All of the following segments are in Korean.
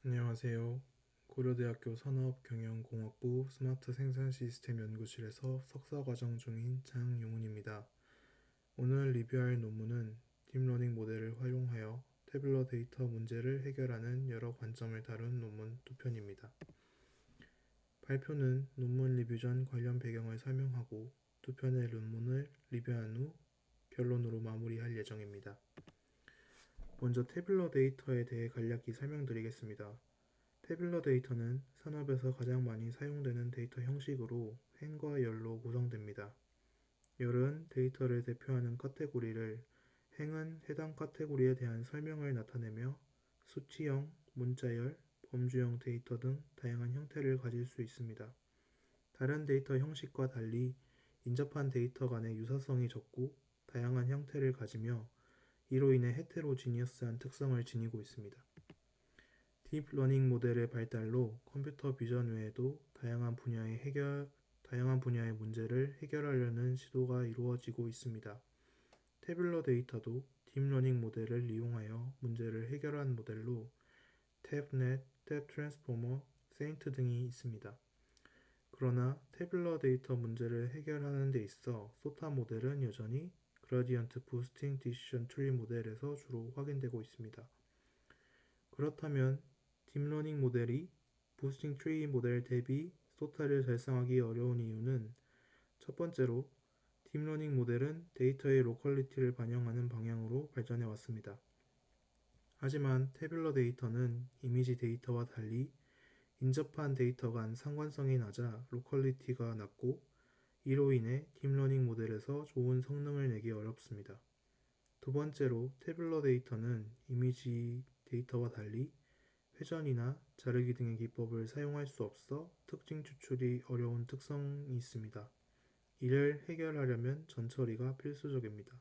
안녕하세요. 고려대학교 산업경영공학부 스마트 생산시스템 연구실에서 석사과정 중인 장용훈입니다. 오늘 리뷰할 논문은 딥러닝 모델을 활용하여 태블러 데이터 문제를 해결하는 여러 관점을 다룬 논문 두 편입니다. 발표는 논문 리뷰 전 관련 배경을 설명하고 두 편의 논문을 리뷰한 후 결론으로 마무리할 예정입니다. 먼저 태블러 데이터에 대해 간략히 설명드리겠습니다. 태블러 데이터는 산업에서 가장 많이 사용되는 데이터 형식으로 행과 열로 구성됩니다. 열은 데이터를 대표하는 카테고리를, 행은 해당 카테고리에 대한 설명을 나타내며 수치형, 문자열, 범주형 데이터 등 다양한 형태를 가질 수 있습니다. 다른 데이터 형식과 달리 인접한 데이터 간의 유사성이 적고 다양한 형태를 가지며 이로 인해 헤테로지니어스한 특성을 지니고 있습니다. 딥러닝 모델의 발달로 컴퓨터 비전 외에도 다양한 분야의 문제를 해결하려는 시도가 이루어지고 있습니다. 태블러 데이터도 딥러닝 모델을 이용하여 문제를 해결한 모델로 탭넷, 탭트랜스포머, 세인트 등이 있습니다. 그러나 태블러 데이터 문제를 해결하는 데 있어 소타 모델은 여전히 그라디언트 부스팅 디시전 트리 모델에서 주로 확인되고 있습니다. 그렇다면 딥러닝 모델이 부스팅 트리 모델 대비 소타를 달성하기 어려운 이유는 첫 번째로 딥러닝 모델은 데이터의 로컬리티를 반영하는 방향으로 발전해 왔습니다. 하지만 태블러 데이터는 이미지 데이터와 달리 인접한 데이터 간 상관성이 낮아 로컬리티가 낮고 이로 인해 딥러닝 모델에서 좋은 성능을 내기 어렵습니다. 두 번째로 태블러 데이터는 이미지 데이터와 달리 회전이나 자르기 등의 기법을 사용할 수 없어 특징 추출이 어려운 특성이 있습니다. 이를 해결하려면 전처리가 필수적입니다.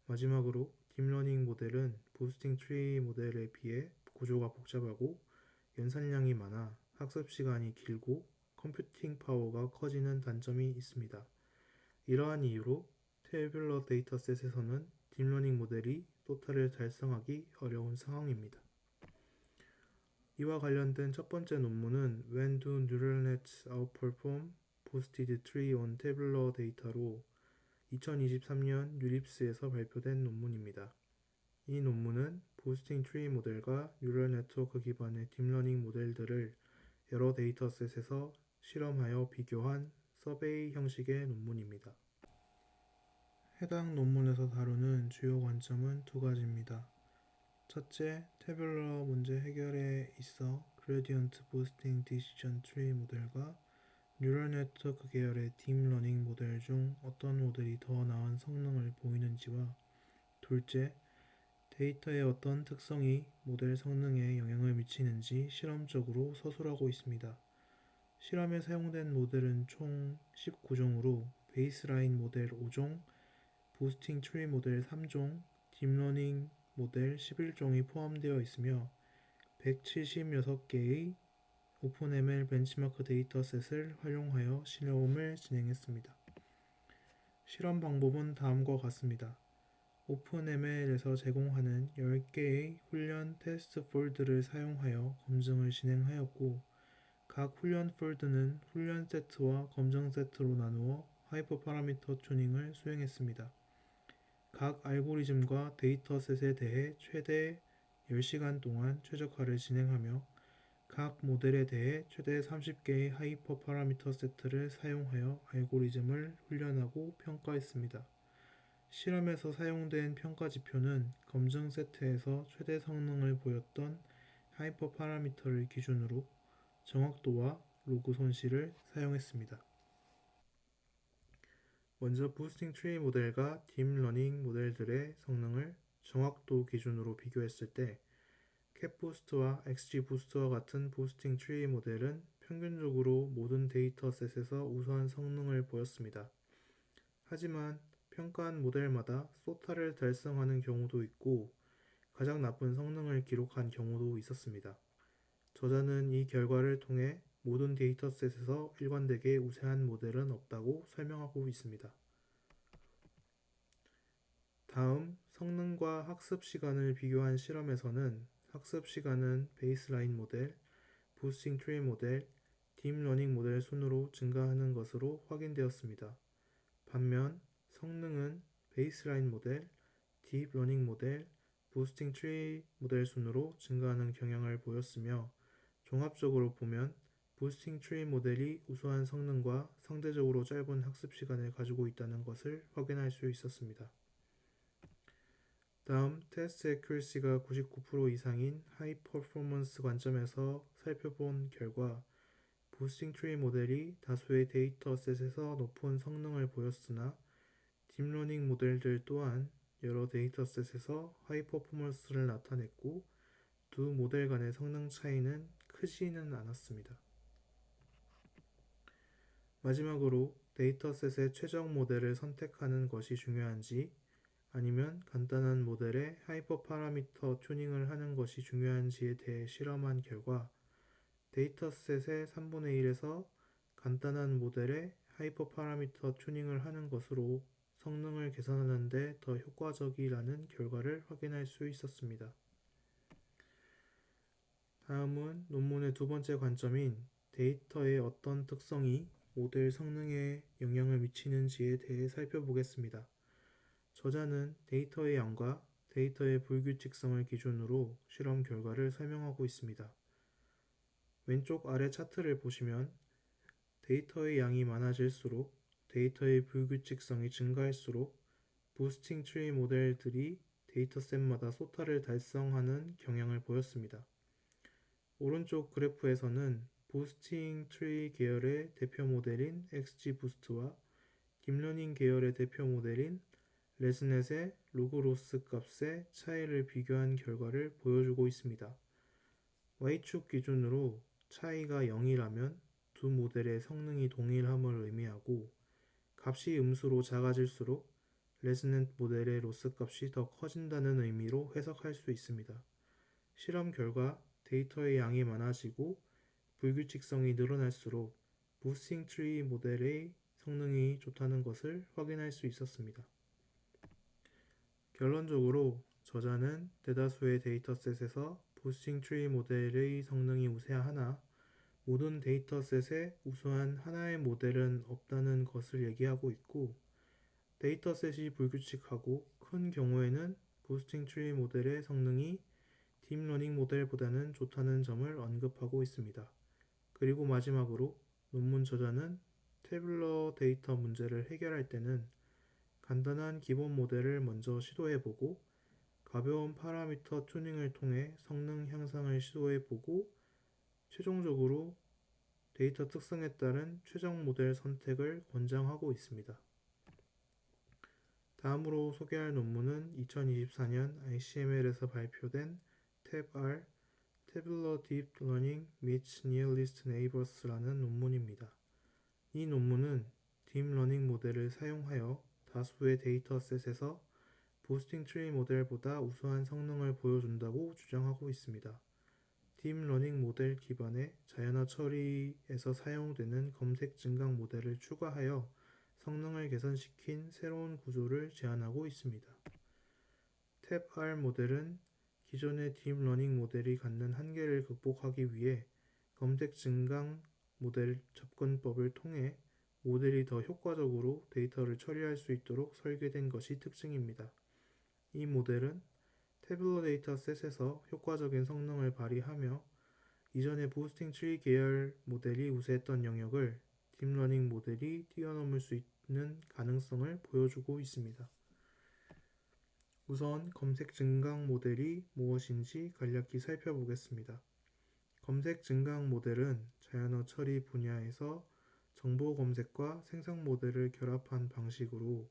마지막으로 딥러닝 모델은 부스팅 트리 모델에 비해 구조가 복잡하고 연산량이 많아 학습 시간이 길고 컴퓨팅 파워가 커지는 단점이 있습니다. 이러한 이유로 태블러 데이터셋에서는 딥러닝 모델이 소타를 달성하기 어려운 상황입니다. 이와 관련된 첫 번째 논문은 When do neural nets outperform boosted tree on tabular data로 2023년 유립스에서 발표된 논문입니다. 이 논문은 부스팅 트리 모델과 뉴럴 네트워크 기반의 딥러닝 모델들을 여러 데이터셋에서 실험하여 비교한 서베이 형식의 논문입니다. 해당 논문에서 다루는 주요 관점은 두 가지입니다. 첫째, 태블러 문제 해결에 있어 그레디언트 부스팅 디시전 트리 모델과 뉴럴 네트워크 계열의 딥러닝 모델 중 어떤 모델이 더 나은 성능을 보이는지와 둘째, 데이터의 어떤 특성이 모델 성능에 영향을 미치는지 실험적으로 서술하고 있습니다. 실험에 사용된 모델은 총 19종으로 베이스라인 모델 5종, 부스팅 트리 모델 3종, 딥러닝 모델 11종이 포함되어 있으며 176개의 오픈ML 벤치마크 데이터셋을 활용하여 실험을 진행했습니다. 실험 방법은 다음과 같습니다. 오픈ML에서 제공하는 10개의 훈련 테스트 폴드를 사용하여 검증을 진행하였고 각 훈련 폴드는 훈련 세트와 검증 세트로 나누어 하이퍼 파라미터 튜닝을 수행했습니다. 각 알고리즘과 데이터셋에 대해 최대 10시간 동안 최적화를 진행하며 각 모델에 대해 최대 30개의 하이퍼 파라미터 세트를 사용하여 알고리즘을 훈련하고 평가했습니다. 실험에서 사용된 평가 지표는 검증 세트에서 최대 성능을 보였던 하이퍼 파라미터를 기준으로 정확도와 로그 손실을 사용했습니다. 먼저 부스팅 트리 모델과 딥러닝 모델들의 성능을 정확도 기준으로 비교했을 때 캣부스트와 XG부스트와 같은 부스팅 트리 모델은 평균적으로 모든 데이터셋에서 우수한 성능을 보였습니다. 하지만 평가한 모델마다 소타를 달성하는 경우도 있고 가장 나쁜 성능을 기록한 경우도 있었습니다. 저자는 이 결과를 통해 모든 데이터셋에서 일관되게 우세한 모델은 없다고 설명하고 있습니다. 다음, 성능과 학습 시간을 비교한 실험에서는 학습 시간은 베이스라인 모델, 부스팅 트리 모델, 딥러닝 모델 순으로 증가하는 것으로 확인되었습니다. 반면 성능은 베이스라인 모델, 딥러닝 모델, 부스팅 트리 모델 순으로 증가하는 경향을 보였으며 종합적으로 보면 부스팅 트리 모델이 우수한 성능과 상대적으로 짧은 학습 시간을 가지고 있다는 것을 확인할 수 있었습니다. 다음 테스트 애큐러시가 99% 이상인 하이 퍼포먼스 관점에서 살펴본 결과 부스팅 트리 모델이 다수의 데이터셋에서 높은 성능을 보였으나 딥러닝 모델들 또한 여러 데이터셋에서 하이 퍼포먼스를 나타냈고 두 모델 간의 성능 차이는 크지는 않았습니다. 마지막으로 데이터셋의 최적 모델을 선택하는 것이 중요한지 아니면 간단한 모델의 하이퍼 파라미터 튜닝을 하는 것이 중요한지에 대해 실험한 결과 데이터셋의 3분의 1에서 간단한 모델의 하이퍼 파라미터 튜닝을 하는 것으로 성능을 개선하는 데 더 효과적이라는 결과를 확인할 수 있었습니다. 다음은 논문의 두 번째 관점인 데이터의 어떤 특성이 모델 성능에 영향을 미치는지에 대해 살펴보겠습니다. 저자는 데이터의 양과 데이터의 불규칙성을 기준으로 실험 결과를 설명하고 있습니다. 왼쪽 아래 차트를 보시면 데이터의 양이 많아질수록 데이터의 불규칙성이 증가할수록 부스팅 트리 모델들이 데이터셋마다 소타를 달성하는 경향을 보였습니다. 오른쪽 그래프에서는 부스팅 트리 계열의 대표 모델인 XGBoost와 딥러닝 계열의 대표 모델인 레스넷의 로그로스 값의 차이를 비교한 결과를 보여주고 있습니다. Y축 기준으로 차이가 0이라면 두 모델의 성능이 동일함을 의미하고 값이 음수로 작아질수록 레스넷 모델의 로스 값이 더 커진다는 의미로 해석할 수 있습니다. 실험 결과 데이터의 양이 많아지고 불규칙성이 늘어날수록 부스팅 트리 모델의 성능이 좋다는 것을 확인할 수 있었습니다. 결론적으로 저자는 대다수의 데이터셋에서 부스팅 트리 모델의 성능이 우세하나 모든 데이터셋에 우수한 하나의 모델은 없다는 것을 얘기하고 있고 데이터셋이 불규칙하고 큰 경우에는 부스팅 트리 모델의 성능이 딥러닝 모델보다는 좋다는 점을 언급하고 있습니다. 그리고 마지막으로 논문 저자는 태블러 데이터 문제를 해결할 때는 간단한 기본 모델을 먼저 시도해보고 가벼운 파라미터 튜닝을 통해 성능 향상을 시도해보고 최종적으로 데이터 특성에 따른 최종 모델 선택을 권장하고 있습니다. 다음으로 소개할 논문은 2024년 ICML에서 발표된 탭R Tabular Deep Learning meets Nearest Neighbors라는 논문입니다. 이 논문은 딥러닝 모델을 사용하여 다수의 데이터셋에서 부스팅 트리 모델보다 우수한 성능을 보여준다고 주장하고 있습니다. 딥러닝 모델 기반의 자연어 처리에서 사용되는 검색 증강 모델을 추가하여 성능을 개선시킨 새로운 구조를 제안하고 있습니다. 탭R 모델은 기존의 딥러닝 모델이 갖는 한계를 극복하기 위해 검색 증강 모델 접근법을 통해 모델이 더 효과적으로 데이터를 처리할 수 있도록 설계된 것이 특징입니다. 이 모델은 태블러 데이터셋에서 효과적인 성능을 발휘하며 이전의 부스팅 트리 계열 모델이 우세했던 영역을 딥러닝 모델이 뛰어넘을 수 있는 가능성을 보여주고 있습니다. 우선 검색 증강 모델이 무엇인지 간략히 살펴보겠습니다. 검색 증강 모델은 자연어 처리 분야에서 정보 검색과 생성 모델을 결합한 방식으로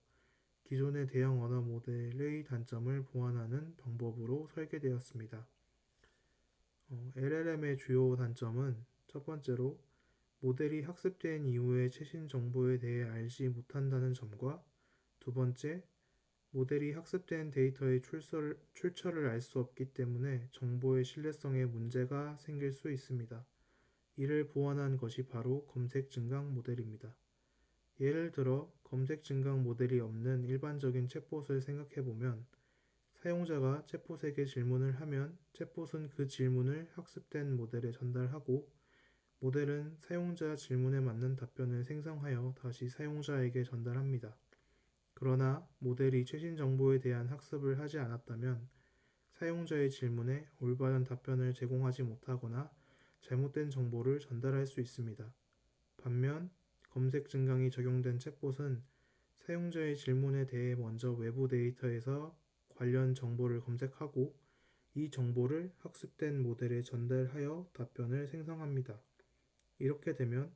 기존의 대형 언어 모델의 단점을 보완하는 방법으로 설계되었습니다. LLM의 주요 단점은 첫 번째로 모델이 학습된 이후의 최신 정보에 대해 알지 못한다는 점과 두 번째, 모델이 학습된 데이터의 출처를 알 수 없기 때문에 정보의 신뢰성에 문제가 생길 수 있습니다. 이를 보완한 것이 바로 검색 증강 모델입니다. 예를 들어 검색 증강 모델이 없는 일반적인 챗봇을 생각해보면 사용자가 챗봇에게 질문을 하면 챗봇은 그 질문을 학습된 모델에 전달하고 모델은 사용자 질문에 맞는 답변을 생성하여 다시 사용자에게 전달합니다. 그러나 모델이 최신 정보에 대한 학습을 하지 않았다면 사용자의 질문에 올바른 답변을 제공하지 못하거나 잘못된 정보를 전달할 수 있습니다. 반면 검색 증강이 적용된 챗봇은 사용자의 질문에 대해 먼저 외부 데이터에서 관련 정보를 검색하고 이 정보를 학습된 모델에 전달하여 답변을 생성합니다. 이렇게 되면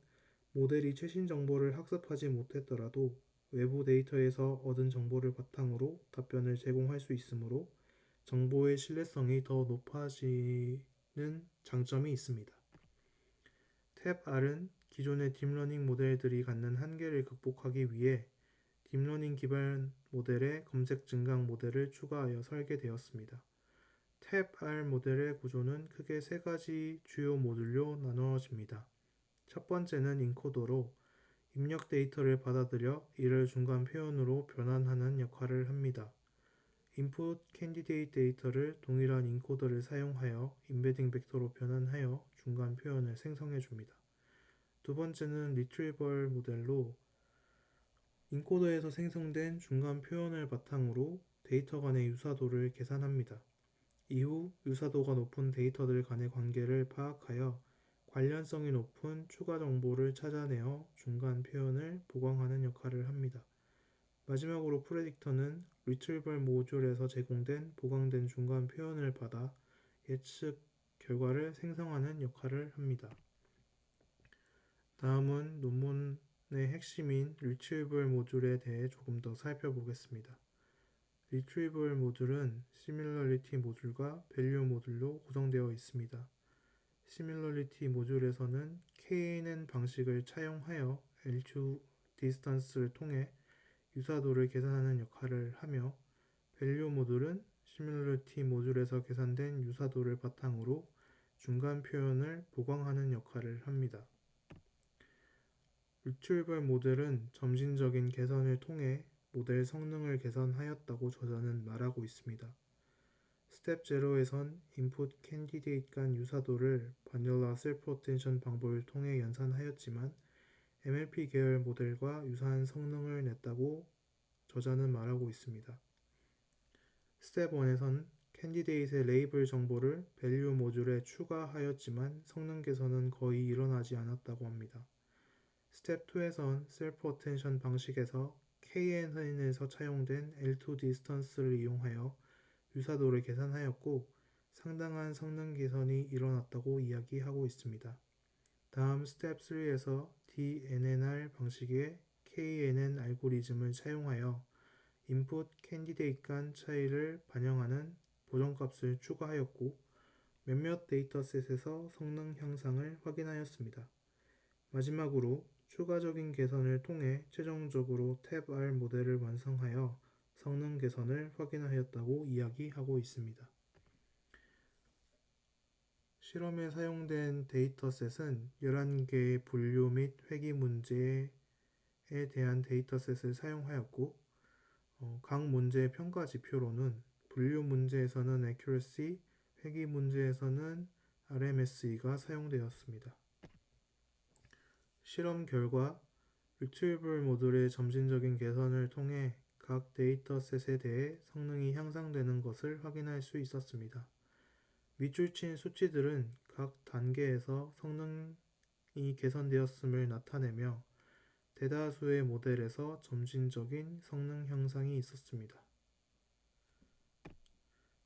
모델이 최신 정보를 학습하지 못했더라도 외부 데이터에서 얻은 정보를 바탕으로 답변을 제공할 수 있으므로 정보의 신뢰성이 더 높아지는 장점이 있습니다. 탭 R은 기존의 딥러닝 모델들이 갖는 한계를 극복하기 위해 딥러닝 기반 모델에 검색 증강 모델을 추가하여 설계되었습니다. 탭 R 모델의 구조는 크게 세 가지 주요 모듈로 나누어집니다. 첫 번째는 인코더로 입력 데이터를 받아들여 이를 중간 표현으로 변환하는 역할을 합니다. input candidate 데이터를 동일한 인코더를 사용하여 임베딩 벡터로 변환하여 중간 표현을 생성해 줍니다. 두 번째는 retrieval 모델로 인코더에서 생성된 중간 표현을 바탕으로 데이터 간의 유사도를 계산합니다. 이후 유사도가 높은 데이터들 간의 관계를 파악하여 관련성이 높은 추가 정보를 찾아내어 중간 표현을 보강하는 역할을 합니다. 마지막으로 프레딕터는 리트리벌 모듈에서 제공된 보강된 중간 표현을 받아 예측 결과를 생성하는 역할을 합니다. 다음은 논문의 핵심인 리트리벌 모듈에 대해 조금 더 살펴보겠습니다. 리트리벌 모듈은 시밀러리티 모듈과 밸류 모듈로 구성되어 있습니다. 시밀러리티 모듈에서는 KNN 방식을 차용하여 L2 디스턴스를 통해 유사도를 계산하는 역할을 하며 밸류 모듈은 시밀러리티 모듈에서 계산된 유사도를 바탕으로 중간 표현을 보강하는 역할을 합니다. 리트리벌 모델은 점진적인 개선을 통해 모델 성능을 개선하였다고 저자는 말하고 있습니다. 스텝 0에선 인풋 캔디데이트 간 유사도를 바닐라 셀프 어텐션 방법을 통해 연산하였지만 MLP 계열 모델과 유사한 성능을 냈다고 저자는 말하고 있습니다. 스텝 1에선 캔디데이트의 레이블 정보를 밸류 모듈에 추가하였지만 성능 개선은 거의 일어나지 않았다고 합니다. 스텝 2에선 셀프 어텐션 방식에서 KNN에서 차용된 L2 디스턴스를 이용하여 유사도를 계산하였고 상당한 성능 개선이 일어났다고 이야기하고 있습니다. 다음 스텝 3에서 DNNR 방식의 KNN 알고리즘을 차용하여 인풋 캔디데이트 간 차이를 반영하는 보정값을 추가하였고 몇몇 데이터셋에서 성능 향상을 확인하였습니다. 마지막으로 추가적인 개선을 통해 최종적으로 탭 R 모델을 완성하여 성능 개선을 확인하였다고 이야기하고 있습니다. 실험에 사용된 데이터셋은 11개의 분류 및 회귀 문제에 대한 데이터셋을 사용하였고 각 문제의 평가 지표로는 분류 문제에서는 accuracy, 회귀 문제에서는 RMSE가 사용되었습니다. 실험 결과 리트리벌 모듈의 점진적인 개선을 통해 각 데이터셋에 대해 성능이 향상되는 것을 확인할 수 있었습니다. 밑줄친 수치들은 각 단계에서 성능이 개선되었음을 나타내며 대다수의 모델에서 점진적인 성능 향상이 있었습니다.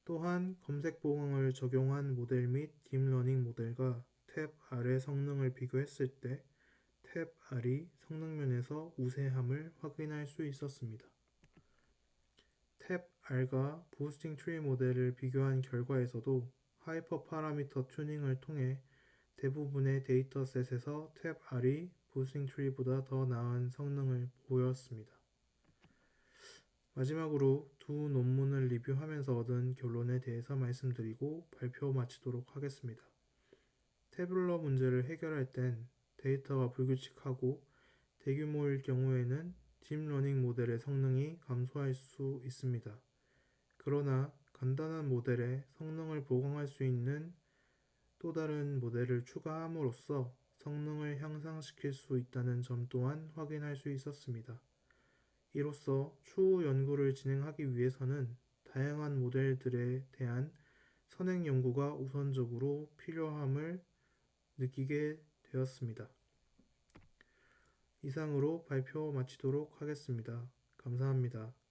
또한 검색 보강을 적용한 모델 및 딥러닝 모델과 탭 R의 성능을 비교했을 때 탭 R이 성능 면에서 우세함을 확인할 수 있었습니다. 탭 R과 부스팅 트리 모델을 비교한 결과에서도 하이퍼 파라미터 튜닝을 통해 대부분의 데이터셋에서 탭 R이 부스팅 트리보다 더 나은 성능을 보였습니다. 마지막으로 두 논문을 리뷰하면서 얻은 결론에 대해서 말씀드리고 발표 마치도록 하겠습니다. 태블러 문제를 해결할 땐 데이터가 불규칙하고 대규모일 경우에는 딥러닝 모델의 성능이 감소할 수 있습니다. 그러나 간단한 모델에 성능을 보강할 수 있는 또 다른 모델을 추가함으로써 성능을 향상시킬 수 있다는 점 또한 확인할 수 있었습니다. 이로써 추후 연구를 진행하기 위해서는 다양한 모델들에 대한 선행 연구가 우선적으로 필요함을 느끼게 되었습니다. 이상으로 발표 마치도록 하겠습니다. 감사합니다.